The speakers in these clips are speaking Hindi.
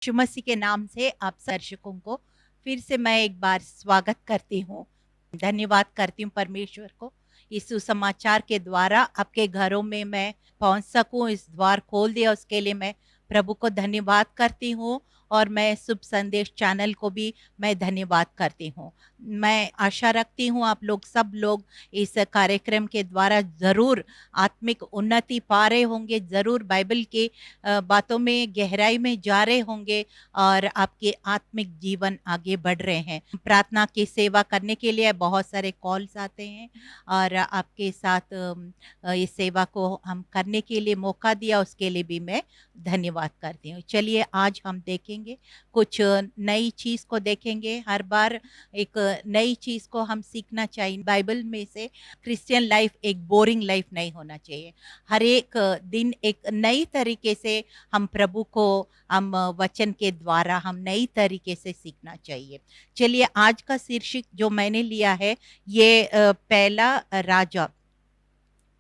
यीशु मसीह के नाम से आप दर्शकों को फिर से मैं एक बार स्वागत करती हूँ। धन्यवाद करती हूँ परमेश्वर को इस सुसमाचार के द्वारा आपके घरों में मैं पहुंच सकूं, इस द्वार खोल दिया उसके लिए मैं प्रभु को धन्यवाद करती हूँ। और मैं शुभ संदेश चैनल को भी मैं धन्यवाद करती हूँ। मैं आशा रखती हूँ आप लोग सब लोग इस कार्यक्रम के द्वारा जरूर आत्मिक उन्नति पा रहे होंगे, जरूर बाइबल के बातों में गहराई में जा रहे होंगे और आपके आत्मिक जीवन आगे बढ़ रहे हैं। प्रार्थना की सेवा करने के लिए बहुत सारे कॉल्स आते हैं और आपके साथ इस सेवा को हम करने के लिए मौका दिया, उसके लिए भी मैं धन्यवाद करती हूँ। चलिए आज हम देखेंगे कुछ नई चीज़ को देखेंगे। हर बार एक नई चीज़ को हम सीखना चाहिए। बाइबल में से क्रिश्चियन लाइफ एक बोरिंग लाइफ नहीं होना चाहिए। हर एक दिन एक नई तरीके से हम प्रभु को हम वचन के द्वारा हम नई तरीके से सीखना चाहिए। चलिए आज का शीर्षक जो मैंने लिया है ये पहला राजा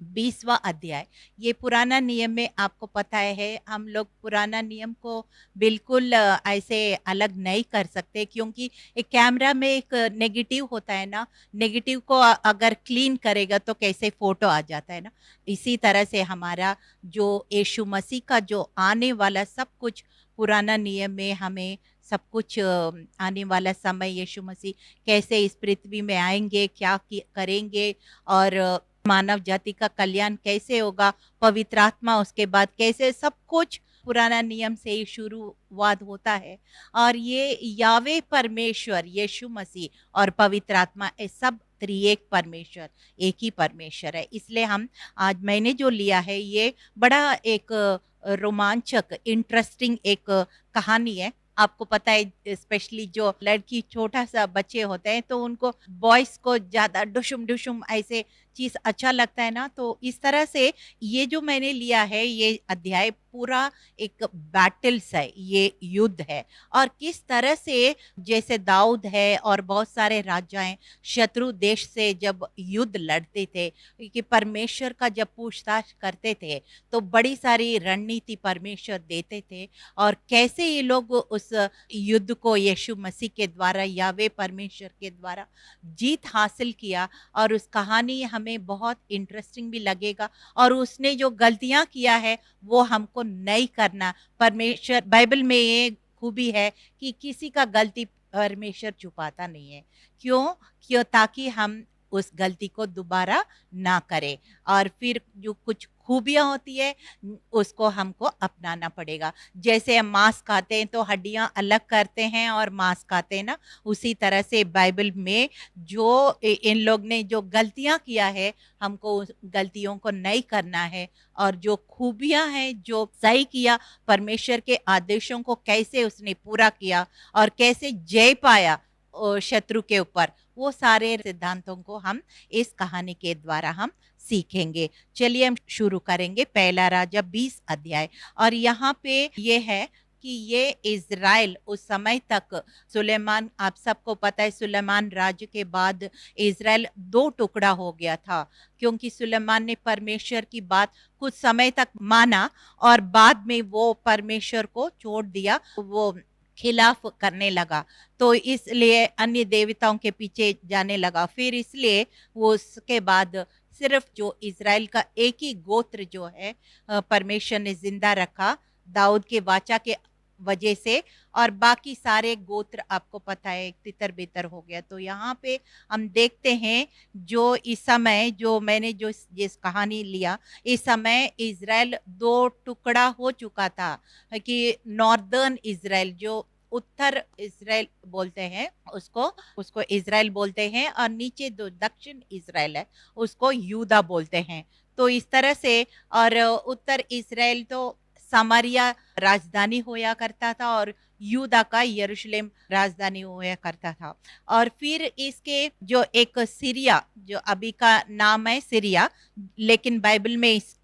20वां अध्याय। ये पुराना नियम में आपको पता है हम लोग पुराना नियम को बिल्कुल ऐसे अलग नहीं कर सकते, क्योंकि एक कैमरा में एक नेगेटिव होता है ना, नेगेटिव को अगर क्लीन करेगा तो कैसे फोटो आ जाता है ना, इसी तरह से हमारा जो यीशु मसीह का जो आने वाला सब कुछ पुराना नियम में हमें सब कुछ आने वाला समय यीशु मसीह कैसे इस पृथ्वी में आएंगे, क्या करेंगे और मानव जाति का कल्याण कैसे होगा, पवित्र आत्मा उसके बाद कैसे, सब कुछ पुराना नियम से ही शुरुआत होता है। और ये यावे परमेश्वर यीशु मसीह और पवित्र आत्मा ये सब त्रिएक परमेश्वर एक ही परमेश्वर है। इसलिए हम आज मैंने जो लिया है ये बड़ा एक रोमांचक इंटरेस्टिंग एक कहानी है। आपको पता है स्पेशली जो लड़की छोटा सा बच्चे होते हैं तो उनको बॉयज को ज्यादा डुशुम डुशुम ऐसे चीज अच्छा लगता है ना, तो इस तरह से ये जो मैंने लिया है ये अध्याय पूरा एक बैटल्स है, ये युद्ध है। और किस तरह से जैसे दाऊद है और बहुत सारे राजाएं शत्रु देश से जब युद्ध लड़ते थे कि परमेश्वर का जब पूछताछ करते थे तो बड़ी सारी रणनीति परमेश्वर देते थे और कैसे ये लोग उस युद्ध को यीशु मसीह के द्वारा यावे परमेश्वर के द्वारा जीत हासिल किया। और उस कहानी हमें बहुत इंटरेस्टिंग भी लगेगा और उसने जो गलतियां किया है वो हमको नहीं करना। परमेश्वर बाइबल में ये खूबी है कि किसी का गलती परमेश्वर छुपाता नहीं है। क्यों क्यों ताकि हम उस गलती को दोबारा ना करें। और फिर जो कुछ खूबियां होती है उसको हमको अपनाना पड़ेगा। जैसे हम मांस खाते हैं तो हड्डियां अलग करते हैं और मांस खाते हैं ना, उसी तरह से बाइबल में जो इन लोग ने जो गलतियां किया है हमको उस गलतियों को नहीं करना है। और जो खूबियां हैं जो सही किया, परमेश्वर के आदेशों को कैसे उसने पूरा किया और कैसे जय पाया शत्रु के ऊपर, वो सारे सिद्धांतों को हम इस कहानी के द्वारा हम सीखेंगे। चलिए हम शुरू करेंगे पहला राजा 20 अध्याय। और यहाँ पे ये है कि ये इज़राइल उस समय तक सुलेमान, आप सबको पता है सुलेमान राज्य के बाद इज़राइल दो टुकड़ा हो गया था, क्योंकि सुलेमान ने परमेश्वर की बात कुछ समय तक माना और बाद में वो परमेश्वर को छोड़ दिया, वो खिलाफ करने लगा, तो इसलिए अन्य देवताओं के पीछे जाने लगा। फिर इसलिए वो उसके बाद सिर्फ जो इज़राइल का एक ही गोत्र जो है परमेश्वर ने जिंदा रखा दाऊद के वाचा के वजह से, और बाकी सारे गोत्र आपको पता है तितर बितर हो गया। तो यहाँ पे हम देखते हैं जो इस समय जो मैंने जो जिस कहानी लिया, इस समय इज़राइल दो टुकड़ा हो चुका था कि नॉर्दर्न इज़राइल जो उत्तर इज़राइल बोलते हैं उसको उसको इज़राइल बोलते हैं, और नीचे जो दक्षिण इज़राइल है उसको यूदा बोलते हैं। तो इस तरह से, और उत्तर इज़राइल तो सामरिया राजधानी होया करता था और यूदा का यरूशलेम राजधानी होया करता था। और फिर इसके जो एक सीरिया, जो अभी का नाम है सीरिया, लेकिन बाइबल में इस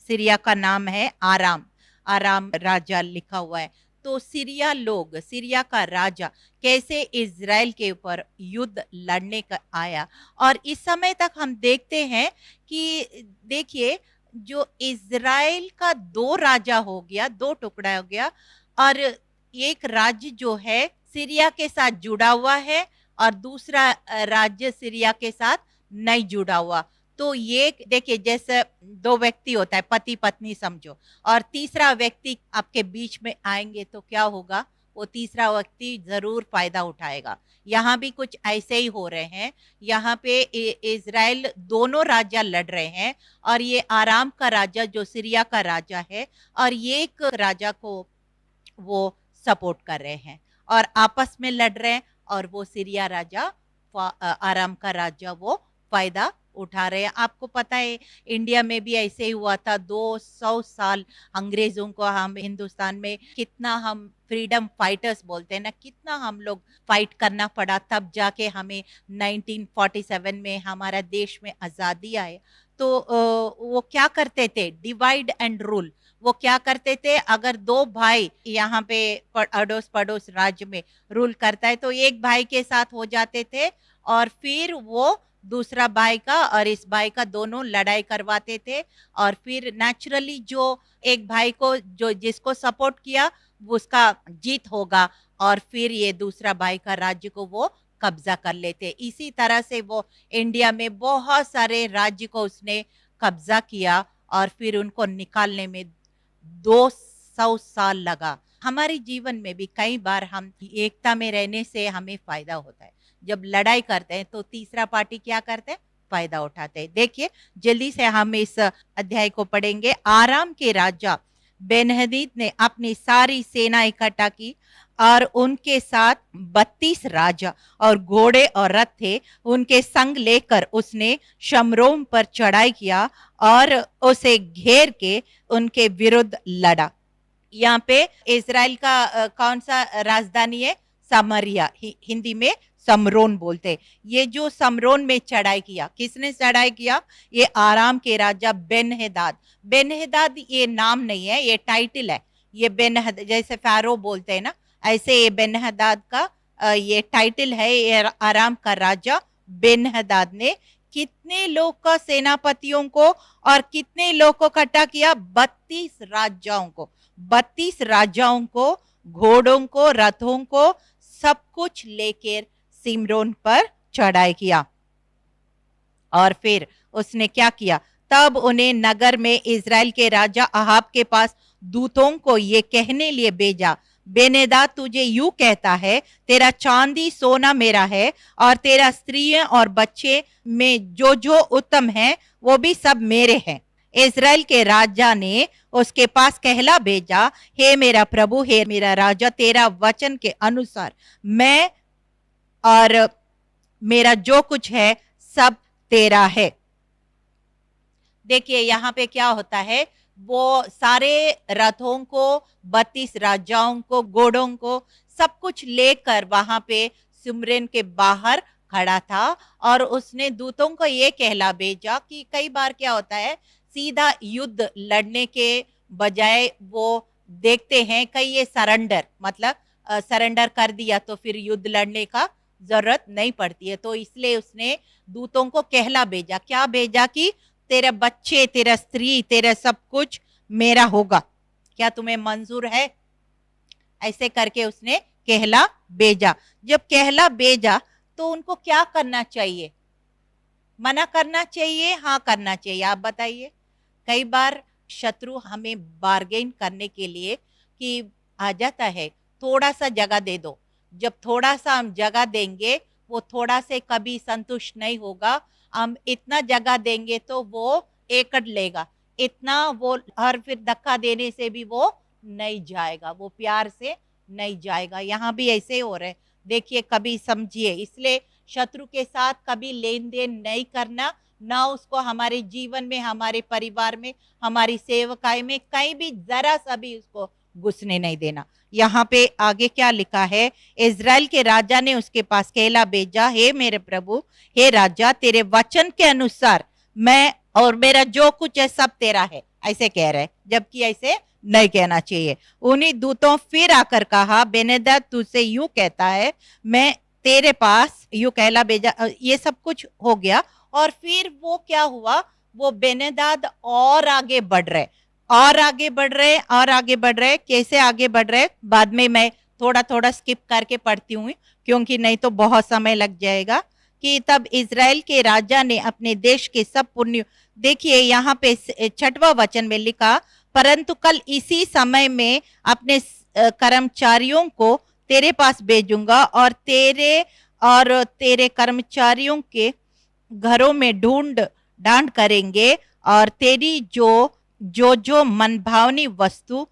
सीरिया का नाम है आराम, आराम राजा लिखा हुआ है। तो सीरिया लोग, सीरिया का राजा कैसे इज़राइल के ऊपर युद्ध लड़ने का आया। और इस समय तक हम देखते हैं कि देखिए जो इज़राइल का दो राजा हो गया, दो टुकड़ा हो गया, और एक राज्य जो है सीरिया के साथ जुड़ा हुआ है और दूसरा राज्य सीरिया के साथ नहीं जुड़ा हुआ। तो ये देखिए, जैसे दो व्यक्ति होता है, पति पत्नी समझो, और तीसरा व्यक्ति आपके बीच में आएंगे तो क्या होगा, वो तीसरा व्यक्ति जरूर फायदा उठाएगा। यहाँ भी कुछ ऐसे ही हो रहे हैं। यहाँ पे इजराइल दोनों राजा लड़ रहे हैं, और ये आराम का राजा जो सीरिया का राजा है, और ये एक राजा को वो सपोर्ट कर रहे हैं और आपस में लड़ रहे हैं, और वो सीरिया राजा, आराम का राजा, वो फायदा उठा रहे हैं। आपको पता है इंडिया में भी ऐसे ही हुआ था। 200 साल अंग्रेजों को हम हिंदुस्तान में कितना, हम फ्रीडम फाइटर्स बोलते हैं ना, कितना हम लोग फाइट करना पड़ा, तब जाके हमें 1947 में हमारा देश में आजादी आए। तो वो क्या करते थे, डिवाइड एंड रूल। वो क्या करते थे, अगर दो भाई यहाँ पे अड़ोस पड़ोस राज्य में रूल करता है तो एक भाई के साथ हो जाते थे, और फिर वो दूसरा भाई का और इस भाई का दोनों लड़ाई करवाते थे, और फिर नेचुरली जो एक भाई को जो जिसको सपोर्ट किया उसका जीत होगा, और फिर ये दूसरा भाई का राज्य को वो कब्जा कर लेते। इसी तरह से वो इंडिया में बहुत सारे राज्य को उसने कब्जा किया, और फिर उनको निकालने में 200 साल लगा। हमारे जीवन में भी कई बार हम एकता में रहने से हमें फायदा होता है। जब लड़ाई करते हैं तो तीसरा पार्टी क्या करते हैं, फायदा उठाते हैं। देखिए जल्दी से हम इस अध्याय को पढ़ेंगे। आराम के राजा बेनहदीद ने अपनी सारी सेना इकट्ठा की, और उनके साथ 32 राजा और घोड़े और रथ थे। उनके संग लेकर उसने शमरोम पर चढ़ाई किया और उसे घेर के उनके विरुद्ध लड़ा। यहाँ पे इजराइल का कौन सा राजधानी है, सामरिया, हिंदी में समरोन बोलते। ये जो समरोन में चढ़ाई किया, किसने चढ़ाई किया, ये आराम के राजा बेनहदाद। बेनहदाद ये नाम नहीं है, ये टाइटल है। ये बेनहद, जैसे फारो बोलते हैं ना, ऐसे ये बेनहदाद का ये टाइटल है। ये आराम का राजा बेनहदाद ने कितने लोग का सेनापतियों को और कितने लोग को इकट्ठा किया, 32 राजाओं को, 32 राजाओं को, घोड़ों को, रथों को, सब कुछ लेकर सिमरोन पर चढ़ाई किया। और फिर उसने क्या किया, तब उन्हें नगर में इजराइल के राजा अहाब के पास दूतों को ये कहने लिए भेजा, बेनेदाद तुझे यूं कहता है, तेरा चांदी सोना मेरा है, और तेरा स्त्रियां और बच्चे में जो जो उत्तम है वो भी सब मेरे हैं। इजराइल के राजा ने उसके पास कहला भेजा, हे मेरा प्रभु, हे मेरा राजा, तेरा वचन के अनुसार मैं और मेरा जो कुछ है सब तेरा है। देखिए यहाँ पे क्या होता है, वो सारे रथों को, 32 राजाओं को, घोड़ों को, सब कुछ लेकर वहां पे सिमरन के बाहर खड़ा था, और उसने दूतों को ये कहला भेजा कि कई बार क्या होता है, सीधा युद्ध लड़ने के बजाय वो देखते हैं कहीं ये सरेंडर, मतलब सरेंडर कर दिया तो फिर युद्ध लड़ने का जरूरत नहीं पड़ती है। तो इसलिए उसने दूतों को कहला भेजा, क्या भेजा कि तेरे बच्चे, तेरा स्त्री, तेरा सब कुछ मेरा होगा, क्या तुम्हें मंजूर है, ऐसे करके उसने कहला भेजा। जब कहला भेजा तो उनको क्या करना चाहिए, मना करना चाहिए, हाँ करना चाहिए, आप बताइए। कई बार शत्रु हमें बार्गेन करने के लिए कि आ जाता है, थोड़ा सा जगह दे दो। जब थोड़ा सा हम जगह देंगे, वो थोड़ा से कभी संतुष्ट नहीं होगा। हम इतना जगह देंगे तो वो एकड़ लेगा इतना, वो हर फिर धक्का देने से भी वो नहीं जाएगा, वो प्यार से नहीं जाएगा। यहाँ भी ऐसे हो रहे, देखिए कभी समझिए। इसलिए शत्रु के साथ कभी लेन देन नहीं करना, ना उसको हमारे जीवन में, हमारे परिवार में, हमारी सेवकाई में कहीं भी जरा सा भी उसको घुसने नहीं देना। यहाँ पे आगे क्या लिखा है, इजराइल के राजा ने उसके पास कहला भेजा, हे मेरे प्रभु, हे राजा, तेरे वचन के अनुसार मैं और मेरा जो कुछ है सब तेरा है, ऐसे कह रहे, जबकि ऐसे नहीं कहना चाहिए। उन्हीं दूतों फिर आकर कहा, बेनेदाद तुझसे यूं कहता है, मैं तेरे पास यूं कहला भेजा। ये सब कुछ हो गया, और फिर वो क्या हुआ, वो बेनेदाद और आगे बढ़ रहे, और आगे बढ़ रहे, और आगे बढ़ रहे। कैसे आगे बढ़ रहे बाद में मैं थोड़ा थोड़ा स्किप करके पढ़ती हूँ क्योंकि नहीं तो बहुत समय लग जाएगा। कि तब इज़राइल के राजा ने अपने देश के सब पुण्य, देखिए यहाँ पे 6वां वचन में लिखा, परंतु कल इसी समय में अपने कर्मचारियों को तेरे पास भेजूंगा और तेरे कर्मचारियों के घरों में ढूंढ डांड करेंगे और तेरी जो मनभावनी वस्तु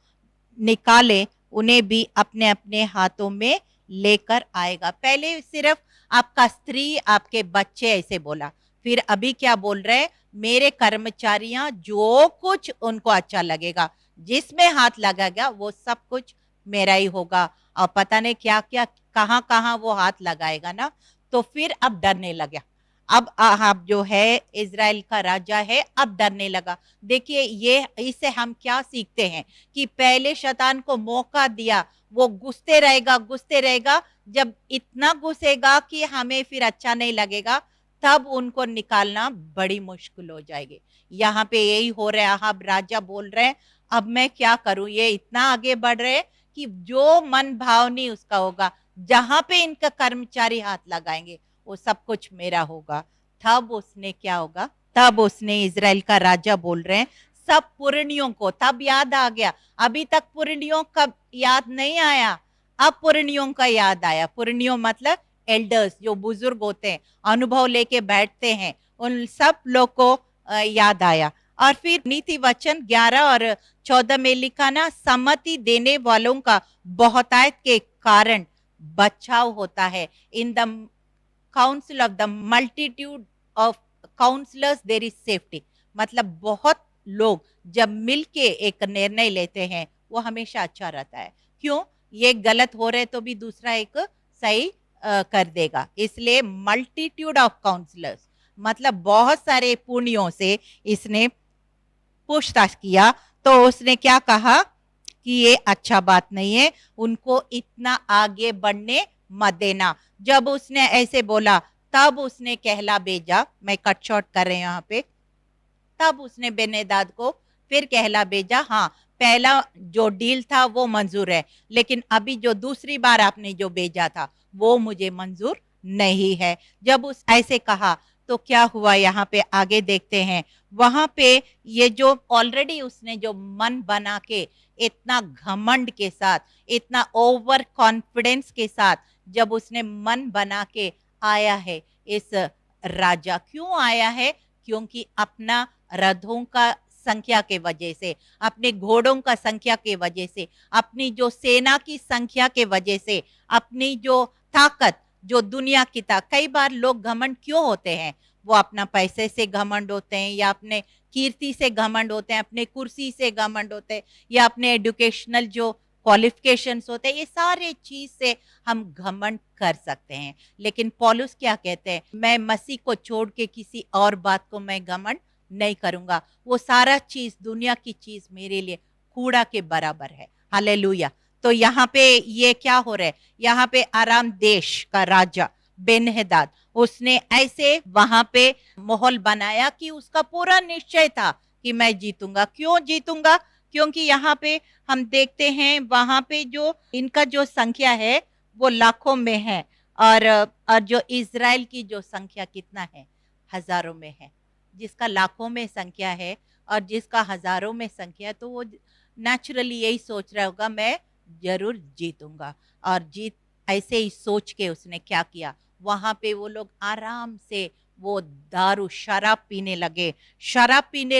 निकाले उन्हें भी अपने अपने हाथों में लेकर आएगा। पहले सिर्फ आपका स्त्री, आपके बच्चे ऐसे बोला, फिर अभी क्या बोल रहे, मेरे कर्मचारियां जो कुछ उनको अच्छा लगेगा, जिसमें हाथ लगेगा वो सब कुछ मेरा ही होगा। और पता नहीं क्या क्या कहां कहां वो हाथ लगाएगा ना। तो फिर अब डरने लगा। अब आहाब जो है इज़राइल का राजा है, अब डरने लगा। देखिए ये इससे हम क्या सीखते हैं कि पहले शैतान को मौका दिया, वो घुसते रहेगा, जब इतना घुसेगा कि हमें फिर अच्छा नहीं लगेगा, तब उनको निकालना बड़ी मुश्किल हो जाएगी। यहाँ पे यही हो रहा है। आहाब राजा बोल रहे हैं अब मैं क्या करूं, ये इतना आगे बढ़ रहे कि जो मन भावनी उसका होगा, जहां पे इनका कर्मचारी हाथ लगाएंगे वो सब कुछ मेरा होगा। तब उसने क्या होगा, तब उसने इज़राइल का राजा बोल रहे हैं सब पुरनियों को, तब याद आ गया। अभी तक पुरनियों का याद नहीं आया, अब पुरनियों का याद आया। पुरनियों मतलब एल्डर्स, जो बुजुर्ग होते हैं, अनुभव लेके बैठते हैं, उन सब लोग को याद आया। और फिर नीति वचन 11 और 14 में लिखा ना, सम्मति देने वालों का बहुतायत के कारण बचाव होता है। In the council of the multitude of counsellors there is safety. मतलब बहुत लोग जब मिलके एक निर्णय लेते हैं वो हमेशा अच्छा रहता है। क्यों, ये गलत हो रहे तो भी दूसरा एक सही कर देगा। इसलिए मल्टीट्यूड ऑफ काउंसलर्स मतलब बहुत सारे पुण्यों से इसने पूछताछ किया, तो उसने क्या कहा कि ये अच्छा बात नहीं है, उनको इतना आगे बढ़ने मत देना। जब उसने ऐसे बोला तब उसने कहला भेजा, मैं कट शॉर्ट कर रहे हैं यहाँ पे, तब उसने बेनेदाद को फिर कहला भेजा, हाँ पहला जो डील था वो मंजूर है, लेकिन अभी जो दूसरी बार आपने जो भेजा था वो मुझे मंजूर नहीं है। जब उस ऐसे कहा तो क्या हुआ, यहाँ पे आगे देखते हैं। वहां पे ये जो ऑलरेडी उसने जो मन बना के इतना घमंड के साथ, इतना ओवर कॉन्फिडेंस के साथ जब उसने मन बना के आया है इस राजा, क्यों आया है, क्योंकि अपना रथों का संख्या के वजह से, अपने घोड़ों का संख्या के वजह से, अपनी जो सेना की संख्या के वजह से, अपनी जो ताकत, जो दुनिया की ताकत। कई बार लोग घमंड क्यों होते हैं, वो अपना पैसे से घमंड होते हैं, या अपने कीर्ति से घमंड होते हैं, अपने कुर्सी से घमंड होते हैं, या अपने एजुकेशनल जो क्वालिफिकेशंस होते हैं, ये सारे चीज से हम घमंड कर सकते हैं। लेकिन पौलुस क्या कहते हैं, मैं मसीह को छोड़ के किसी और बात को मैं घमंड नहीं करूंगा, वो सारा चीज, दुनिया की चीज मेरे लिए कूड़ा के बराबर है। हालेलुया। तो यहाँ पे ये क्या हो रहा है, यहाँ पे आराम देश का राजा बेनहदाद, उसने ऐसे वहां पे माहौल बनाया कि उसका पूरा निश्चय था कि मैं जीतूंगा। क्यों जीतूंगा, क्योंकि यहाँ पे हम देखते हैं वहां पे जो इनका जो संख्या है वो लाखों में है, और जो इज़राइल की जो संख्या कितना है, हजारों में है। जिसका लाखों में संख्या है और जिसका हजारों में संख्या है, तो वो नेचुरली यही सोच रहा होगा मैं जरूर जीतूंगा। और जीत ऐसे ही सोच के उसने क्या किया, वहां पे वो लोग आराम से वो दारू शराब पीने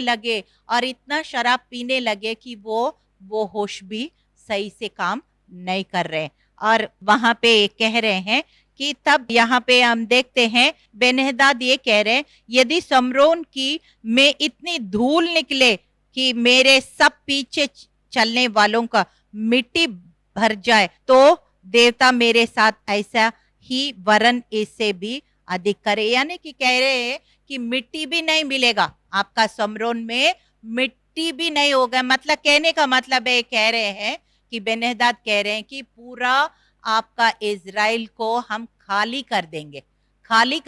लगे, और इतना शराब पीने लगे कि वो होश भी सही से काम नहीं कर रहे। और वहां पे कह रहे हैं कि तब यहाँ पे हम देखते हैं बेनहदाद ये कह रहे हैं, यदि समरोन की में इतनी धूल निकले कि मेरे सब पीछे चलने वालों का मिट्टी भर जाए, तो देवता मेरे साथ ऐसा ही वरन इससे भी अधिक करे। यानी कि कह रहे हैं कि मिट्टी भी नहीं मिलेगा आपका समरोन में, मिट्टी भी नहीं होगा। मतलब कहने का मतलब है, कह रहे हैं कि बेनहदाद कह रहे हैं कि पूरा आपका इज़राइल को हम खाली कर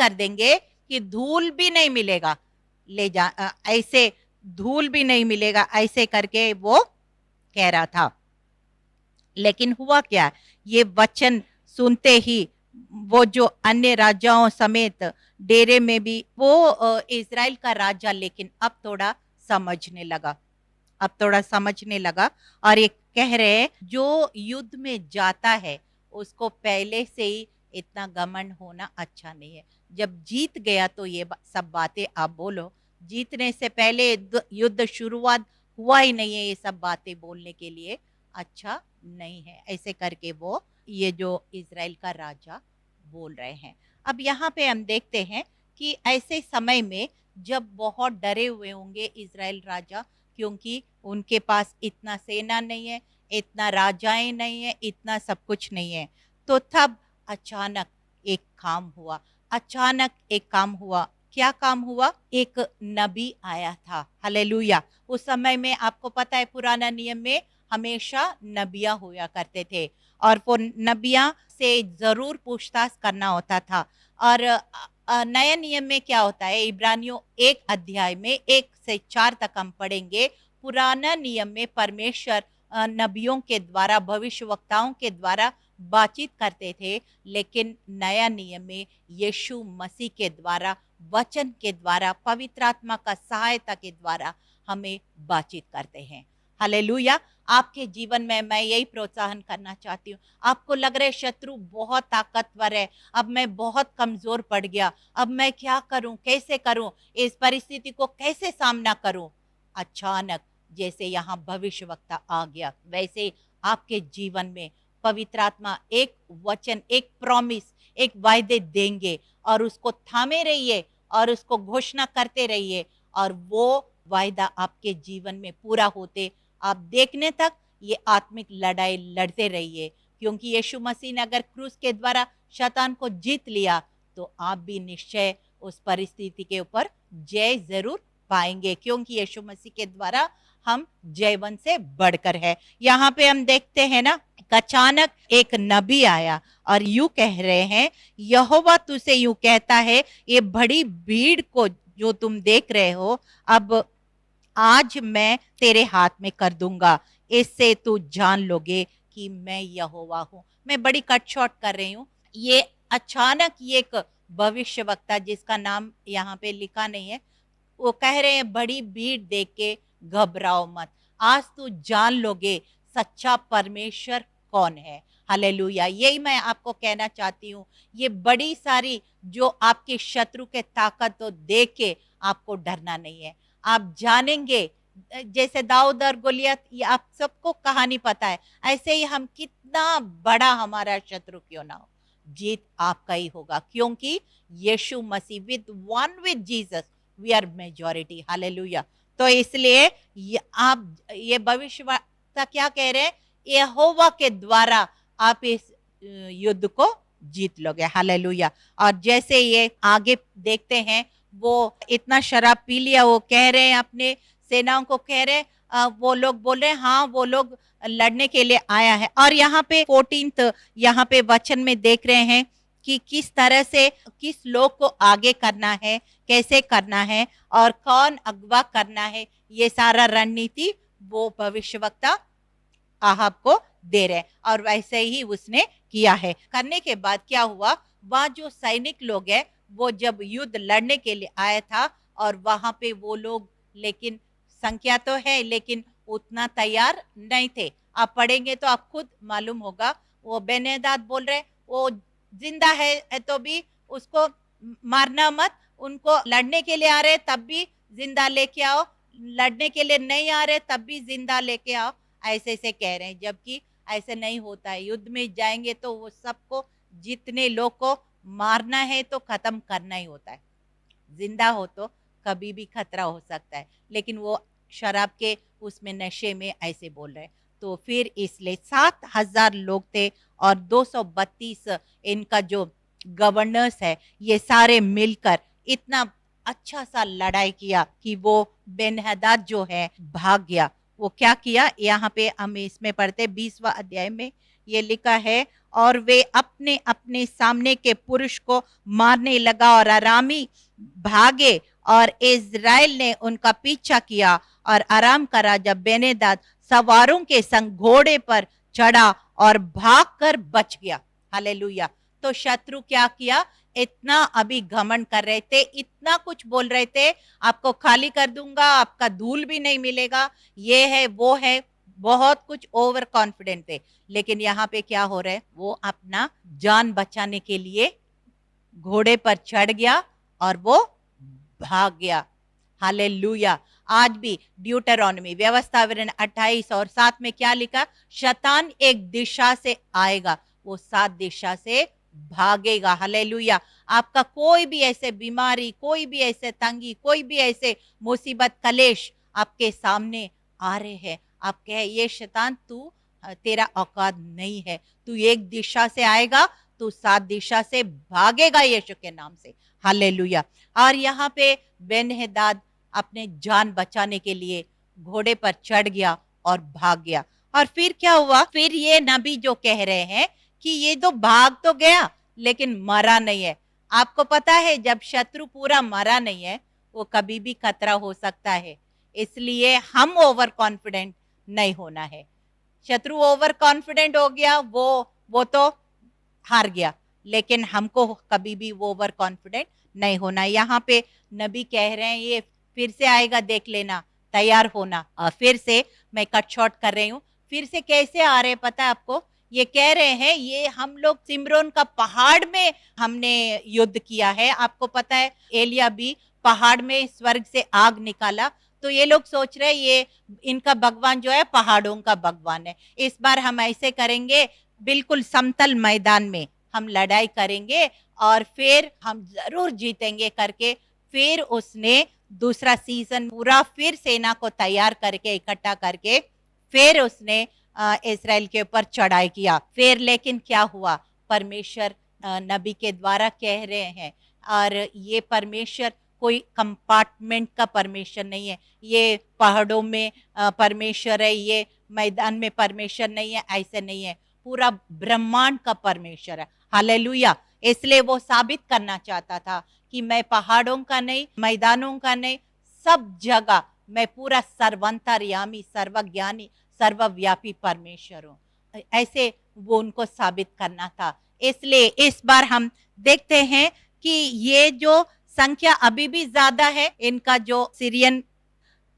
देंगे कि धूल भी नहीं मिलेगा, ऐसे धूल भी नहीं मिलेगा, ऐसे करके वो कह रहा था। लेकिन हुआ क्या, ये वचन सुनते ही वो जो अन्य राजाओं समेत डेरे में भी वो इज़राइल का राजा लेकिन अब थोड़ा समझने लगा, अब थोड़ा समझने लगा। और ये कह रहे हैं जो युद्ध में जाता है उसको पहले से ही इतना घमंड होना अच्छा नहीं है। जब जीत गया तो ये सब बातें आप बोलो, जीतने से पहले युद्ध शुरुआत हुआ ही नहीं है, ये सब बातें बोलने के लिए अच्छा नहीं है। ऐसे करके वो ये जो इज़राइल का राजा बोल रहे हैं। अब यहाँ पे हम देखते हैं कि ऐसे समय में जब बहुत डरे हुए होंगे इज़राइल राजा, क्योंकि उनके पास इतना सेना नहीं है, इतना राजाएं नहीं है, इतना सब कुछ नहीं है। तो तब अचानक एक काम हुआ, अचानक एक काम हुआ। क्या काम हुआ? एक नबी आया था। हालेलुया। उस समय में आपको पता है पुराना नियम में हमेशा नबियां हुआ करते थे और वो नबियां से जरूर पूछताछ करना होता था। और नए नियम में क्या होता है, इब्रानियों 1 अध्याय में 1 से 4 तक हम पढ़ेंगे। पुराना नियम में परमेश्वर नबियों के द्वारा, भविष्यवक्ताओं के द्वारा बातचीत करते थे, लेकिन नया नियम में यीशु मसीह के द्वारा, वचन के द्वारा, पवित्र आत्मा का सहायता के द्वारा हमें बातचीत करते हैं। हालेलुया। आपके जीवन में मैं यही प्रोत्साहन करना चाहती हूँ। आपको लग रहा है शत्रु बहुत ताकतवर है, अब मैं बहुत कमजोर पड़ गया, अब मैं क्या करूं, कैसे करूं, इस परिस्थिति को कैसे सामना करूं। अचानक जैसे यहाँ भविष्यवक्ता आ गया, वैसे आपके जीवन में पवित्र आत्मा एक वचन, एक प्रॉमिस, एक वायदे देंगे और उसको थामे रहिए और उसको घोषणा करते रहिए और वो वायदा आपके जीवन में पूरा होते आप देखने तक ये आत्मिक लड़ाई लड़ते रहिए। क्योंकि यीशु मसीह ने अगर क्रूस के द्वारा शैतान को जीत लिया तो आप भी निश्चय उस परिस्थिति के ऊपर जय जरूर पाएंगे, क्योंकि यीशु मसीह के द्वारा हम जयवंत से बढ़कर है। यहाँ पे हम देखते हैं ना, अचानक एक नबी आया और यूं कह रहे हैं, यहोवा तुझसे यूं कहता है, ये बड़ी भीड़ को जो तुम देख रहे हो, अब आज मैं तेरे हाथ में कर दूंगा, इससे तू जान लोगे कि मैं यहोवा हूं। मैं बड़ी कट शॉर्ट कर रही हूं। ये अचानक ये एक भविष्यवक्ता जिसका नाम यहाँ पे लिखा नहीं है, वो कह रहे हैं बड़ी भीड़ देख के घबराओ मत, आज तू जान लोगे सच्चा परमेश्वर कौन है। हालेलुया। यही मैं आपको कहना चाहती हूँ। ये बड़ी सारी जो आपके शत्रु के ताकत तो देख के आपको डरना नहीं है, आप जानेंगे जैसे दाऊद और गोलियत, ये आप सबको कहानी पता है, ऐसे ही हम कितना बड़ा हमारा शत्रु क्यों ना हो, जीत आपका ही होगा, क्योंकि Yeshu Masih with Jesus we are majority. Hallelujah. तो इसलिए आप ये भविष्यवक्ता क्या कह रहे हैं, यहोवा के द्वारा आप इस युद्ध को जीत लोगे। हालेलुया। और जैसे ये आगे देखते हैं, वो इतना शराब पी लिया, वो कह रहे हैं अपने सेनाओं को, कह रहे हैं वो लोग बोल रहे हैं हाँ वो लोग लड़ने के लिए आया है। और यहाँ पे 14 यहाँ पे वचन में देख रहे हैं कि किस तरह से किस लोग को आगे करना है, कैसे करना है और कौन अगवा करना है, ये सारा रणनीति वो भविष्यवक्ता आहाब को दे रहे, और वैसे ही उसने किया है। करने के बाद क्या हुआ, वहां जो सैनिक लोग हैं वो जब युद्ध लड़ने के लिए आया था, और वहां पे वो लोग, लेकिन संख्या तो है लेकिन उतना तैयार नहीं थे। आप पढ़ेंगे तो आप खुद मालूम होगा। वो बेनेदाद बोल रहे वो जिंदा है तो भी उसको मारना मत, उनको लड़ने के लिए आ रहे तब भी जिंदा लेके आओ, लड़ने के लिए नहीं आ रहे तब भी जिंदा लेके आओ, ऐसे ऐसे कह रहे हैं। जबकि ऐसे नहीं होता है, युद्ध में जाएंगे तो वो सबको, जितने लोग को मारना है तो खत्म करना ही होता है। जिंदा हो तो कभी भी खतरा हो सकता है, लेकिन वो शराब के उसमें नशे में ऐसे बोल रहे हैं। तो फिर इसलिए 7,000 लोग थे और 232 इनका जो गवर्नर्स है, ये सारे मिलकर इतना अच्छा सा लड़ाई किया कि वो बेनहदाद जो है भाग गया। वो क्या किया, यहाँ पे हम इसमें पढ़ते 20वां अध्याय में ये लिखा है, और वे अपने अपने सामने के पुरुष को मारने लगा और अरामी भागे और इज़राइल ने उनका पीछा किया। और अराम का राजा बेनेदाद सवारों के संग घोड़े पर चढ़ा और भागकर बच गया। हालेलुया। तो शत्रु क्या किया, इतना अभी घमंड कर रहे थे, इतना कुछ बोल रहे थे, आपको खाली कर दूंगा, आपका धूल भी नहीं मिलेगा, ये है वो है, बहुत कुछ ओवर कॉन्फिडेंट थे। लेकिन यहाँ पे क्या हो रहा है, वो अपना जान बचाने के लिए घोड़े पर चढ़ गया और वो भाग गया। हालेलुया। आज भी ड्यूटरॉनमी व्यवस्था विवरण 28 और 7 में क्या लिखा, शैतान एक दिशा से आएगा, वो 7 दिशा से भागेगा। हालेलुया। आपका कोई भी ऐसे बीमारी, कोई भी ऐसे तंगी, कोई भी ऐसे मुसीबत कलेश आपके सामने आ रहे हैं, आप कहे ये शैतान तू, तेरा औकात नहीं है, तू एक दिशा से आएगा, तू 7 दिशा से भागेगा यीशु के नाम से। हालेलुया। और यहाँ पे बेनहदाद अपने जान बचाने के लिए घोड़े पर चढ़ गया और भाग गया। और फिर क्या हुआ, फिर ये नबी जो कह रहे हैं कि ये तो भाग तो गया लेकिन मरा नहीं है। आपको पता है जब शत्रु पूरा मरा नहीं है, वो कभी भी खतरा हो सकता है, इसलिए हम ओवर कॉन्फिडेंट नहीं होना है। शत्रु ओवर कॉन्फिडेंट हो गया, वो तो हार गया, लेकिन हमको कभी भी वो ओवर कॉन्फिडेंट नहीं होना। यहाँ पे नबी कह रहे हैं ये फिर से आएगा, देख लेना, तैयार होना। और फिर से मैं कट शॉर्ट कर रही हूँ, फिर से कैसे आ रहे पता है आपको, ये कह रहे हैं ये हम लोग सिमरोन का पहाड़ में हमने युद्ध किया है। आपको पता है एलिया भी पहाड़ में स्वर्ग से आग निकाला, तो ये लोग सोच रहे हैं ये इनका भगवान जो है पहाड़ों का भगवान है। इस बार हम ऐसे करेंगे, बिल्कुल समतल मैदान में हम लड़ाई करेंगे और फिर हम जरूर जीतेंगे करके, फिर उसने दूसरा सीजन पूरा फिर सेना को तैयार करके इकट्ठा करके फिर उसने इस्राएल के ऊपर चढ़ाई किया। फिर लेकिन क्या हुआ, परमेश्वर नबी के द्वारा कह रहे हैं, और ये परमेश्वर कोई कंपार्टमेंट का परमेश्वर नहीं है, ये पहाड़ों में परमेश्वर है, ये मैदान में परमेश्वर नहीं है, ऐसे नहीं है, पूरा ब्रह्मांड का परमेश्वर है। हालेलुया। इसलिए वो साबित करना चाहता था कि मैं पहाड़ों का नहीं, मैदानों का नहीं, सब जगह मैं पूरा सर्वंतर्यामी, सर्वज्ञानी, सर्वव्यापी परमेश्वर हूं। ऐसे वो उनको साबित करना था। इसलिए इस बार हम देखते हैं कि ये जो संख्या अभी भी ज्यादा है, इनका जो सीरियन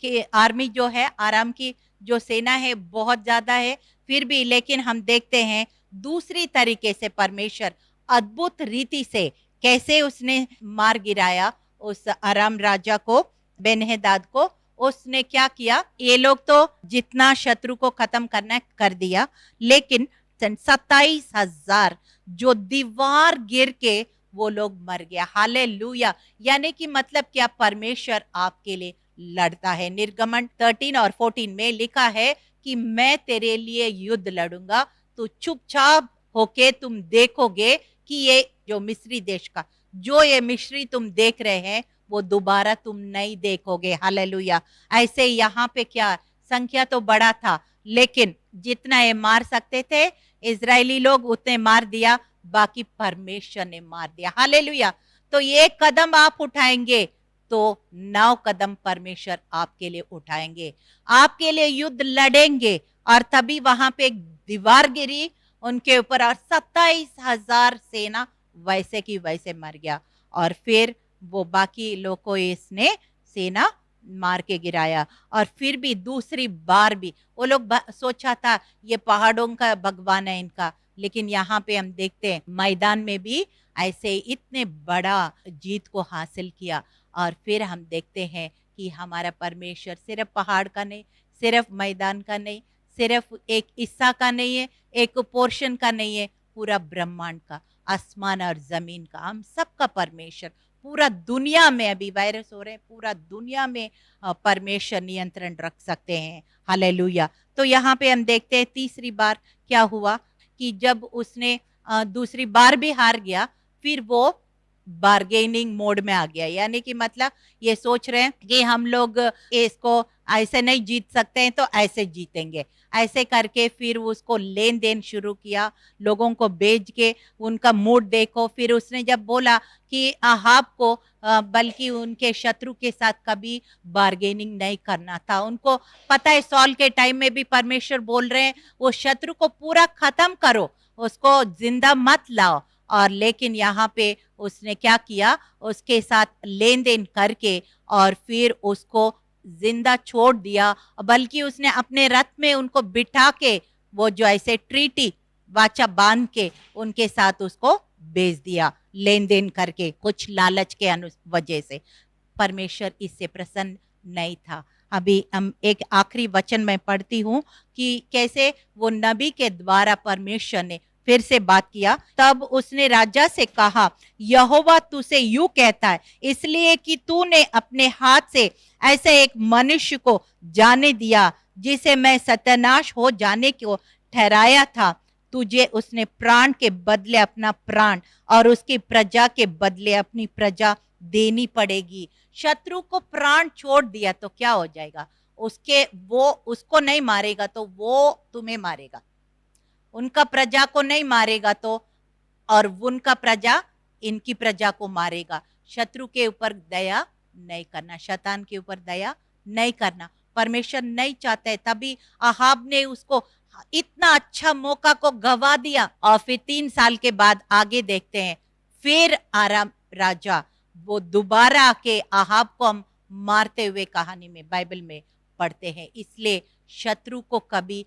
की आर्मी जो है, आराम की जो सेना है बहुत ज्यादा है, फिर भी लेकिन हम देखते हैं दूसरी तरीके से परमेश्वर अद्भुत रीति से कैसे उसने मार गिराया उस आराम राजा को, बेनहदाद को। उसने क्या किया, ये लोग तो जितना शत्रु को खत्म करना कर दिया, लेकिन 27,000 जो दीवार गिर के वो लोग मर गया। हालेलुया। यानी कि मतलब क्या, परमेश्वर आपके लिए लड़ता है। निर्गमन 13 और 14 में लिखा है कि मैं तेरे लिए युद्ध लड़ूंगा, तो चुपचाप होके तुम देखोगे कि ये जो मिस्री देश का जो ये मिस्री तुम देख रहे हैं वो दोबारा तुम नहीं देखोगे। हालेलुया। ऐसे यहाँ पे क्या, संख्या तो बड़ा था, लेकिन जितना ये मार सकते थे इजरायली लोग उतने मार दिया, बाकी परमेश्वर ने मार दिया। हालेलुया। तो ये कदम आप उठाएंगे तो 9 कदम परमेश्वर आपके लिए उठाएंगे, आपके लिए युद्ध लड़ेंगे। और तभी वहां पे एक दीवार गिरी उनके ऊपर और 27,000 सेना वैसे की वैसे मर गया। और फिर वो बाकी लोग को इसने सेना मार के गिराया। और फिर भी दूसरी बार भी वो लोग सोचा था ये पहाड़ों का भगवान है इनका, लेकिन यहाँ पे हम देखते हैं मैदान में भी ऐसे इतने बड़ा जीत को हासिल किया। और फिर हम देखते हैं कि हमारा परमेश्वर सिर्फ पहाड़ का नहीं, सिर्फ मैदान का नहीं, सिर्फ एक हिस्सा का नहीं है, एक पोर्शन का नहीं है, पूरा ब्रह्मांड का, आसमान और जमीन का, हम सबका परमेश्वर, पूरा दुनिया में अभी वायरस हो रहे हैं, पूरा दुनिया में परमेश्वर नियंत्रण रख सकते हैं। हालेलुया। तो यहाँ पे हम देखते हैं तीसरी बार क्या हुआ कि जब उसने दूसरी बार भी हार गया, फिर वो बार्गेनिंग मोड में आ गया, यानी कि मतलब ये सोच रहे हैं कि हम लोग इसको ऐसे नहीं जीत सकते हैं तो ऐसे जीतेंगे, ऐसे करके फिर उसको लेन देन शुरू किया, लोगों को बेच के। उनका मूड देखो, फिर उसने जब बोला कि अहाब को बल्कि उनके शत्रु के साथ कभी बार्गेनिंग नहीं करना था। उनको पता है सॉल के टाइम में भी परमेश्वर बोल रहे हैं वो शत्रु को पूरा खत्म करो, उसको जिंदा मत लाओ। और लेकिन यहाँ पे उसने क्या किया, उसके साथ लेन देन करके और फिर उसको जिंदा छोड़ दिया, बल्कि उसने अपने रथ में उनको बिठा के वो जो ऐसे ट्रीटी वाचा बांध के उनके साथ उसको बेच दिया, लेन देन करके कुछ लालच के वजह से। परमेश्वर इससे प्रसन्न नहीं था। अभी हम एक आखिरी वचन में पढ़ती हूँ कि कैसे वो नबी के द्वारा परमेश्वर ने फिर से बात किया। तब उसने राजा से कहा, यहोवा तुझसे यूं कहता है, इसलिए कि तूने अपने हाथ से ऐसे एक मनुष्य को जाने दिया जिसे मैं सत्यानाश हो जाने को ठहराया था, तुझे उसने प्राण के बदले अपना प्राण और उसकी प्रजा के बदले अपनी प्रजा देनी पड़ेगी। शत्रु को प्राण छोड़ दिया तो क्या हो जाएगा, वो उसको नहीं मारेगा तो वो तुम्हें मारेगा, उनका प्रजा को नहीं मारेगा तो और उनका प्रजा इनकी प्रजा को मारेगा। शत्रु के ऊपर दया नहीं करना, शैतान के ऊपर दया नहीं करना परमेश्वर नहीं चाहते। तभी अहाब ने उसको इतना अच्छा मौका को गवा दिया। और फिर 3 साल के बाद आगे देखते हैं, फिर आराम राजा वो दोबारा आके अहाब को हम मारते हुए कहानी में बाइबल में पढ़ते हैं। इसलिए शत्रु को कभी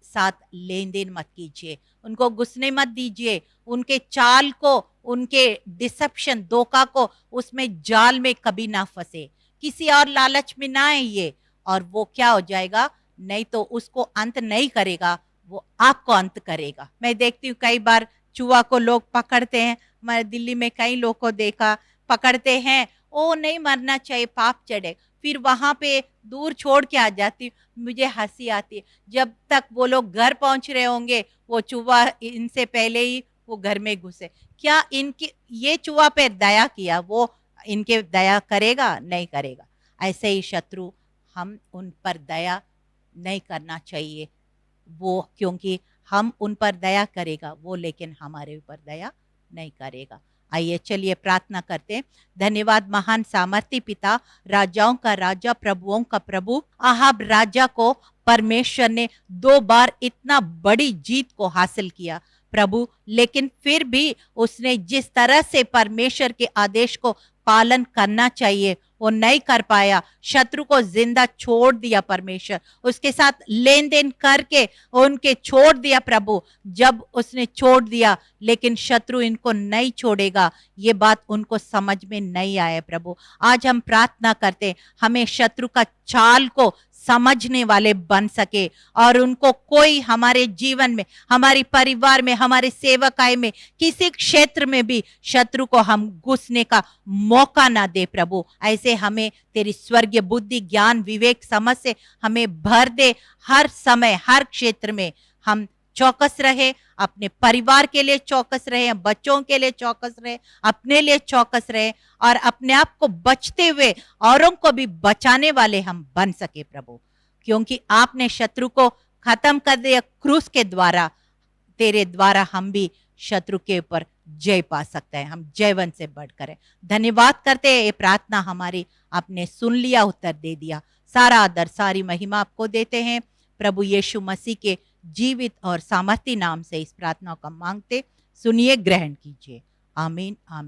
साथ लेन देन मत कीजिए, उनको घुसने मत दीजिए, उनके चाल को, उनके डिसेप्शन धोखा को, उसमें जाल में कभी ना फंसे, किसी और लालच में ना आइए। और वो क्या हो जाएगा, नहीं तो उसको अंत नहीं करेगा, वो आपको अंत करेगा। मैं देखती हूँ कई बार चूहा को लोग पकड़ते हैं, मैं दिल्ली में कई लोग को देखा, पकड़ते हैं, ओ नहीं मरना चाहिए पाप चढ़े, फिर वहां पे दूर छोड़ के आ जाती। मुझे हंसी आती है, जब तक वो लोग घर पहुंच रहे होंगे वो चूहा इनसे पहले ही वो घर में घुसे। क्या इनकी ये चूहा पे दया किया, वो इनके दया करेगा? नहीं करेगा। ऐसे ही शत्रु, हम उन पर दया नहीं करना चाहिए, वो क्योंकि हम उन पर दया करेगा वो, लेकिन हमारे ऊपर दया नहीं करेगा। आइए चलिए प्रार्थना करते हैं। धन्यवाद महान सामर्थी पिता, राजाओं का राजा, प्रभुओं का प्रभु, अहाब राजा को परमेश्वर ने 2 बार इतना बड़ी जीत को हासिल किया प्रभु, लेकिन फिर भी उसने जिस तरह से परमेश्वर के आदेश को पालन करना चाहिए वो नहीं कर पाया, शत्रु को जिंदा छोड़ दिया परमेश्वर, उसके साथ लेन देन करके उनके छोड़ दिया प्रभु। जब उसने छोड़ दिया, लेकिन शत्रु इनको नहीं छोड़ेगा, ये बात उनको समझ में नहीं आया प्रभु। आज हम प्रार्थना करते हमें शत्रु का चाल को समझने वाले बन सके, और उनको कोई हमारे जीवन में, हमारे परिवार में, हमारे सेवकाई में, किसी क्षेत्र में भी शत्रु को हम घुसने का मौका ना दे प्रभु। ऐसे हमें तेरी स्वर्गीय बुद्धि, ज्ञान, विवेक, समझ से हमें भर दे। हर समय हर क्षेत्र में हम चौकस रहे, अपने परिवार के लिए चौकस रहे, बच्चों के लिए चौकस रहे, अपने लिए चौकस रहे, और अपने आप को बचते हुए औरों को भी बचाने वाले हम बन सके प्रभु, क्योंकि आपने शत्रु को खत्म कर दिया क्रूस के द्वारा। तेरे द्वारा हम भी शत्रु के ऊपर जय पा सकते हैं, हम जयवंत से बढ़कर। धन्यवाद करते हैं, ये प्रार्थना हमारी आपने सुन लिया, उत्तर दे दिया। सारा आदर सारी महिमा आपको देते हैं प्रभु यीशु मसीह के जीवित और सामर्थी नाम से इस प्रार्थना का मांगते, सुनिए, ग्रहण कीजिए। आमीन आमीन।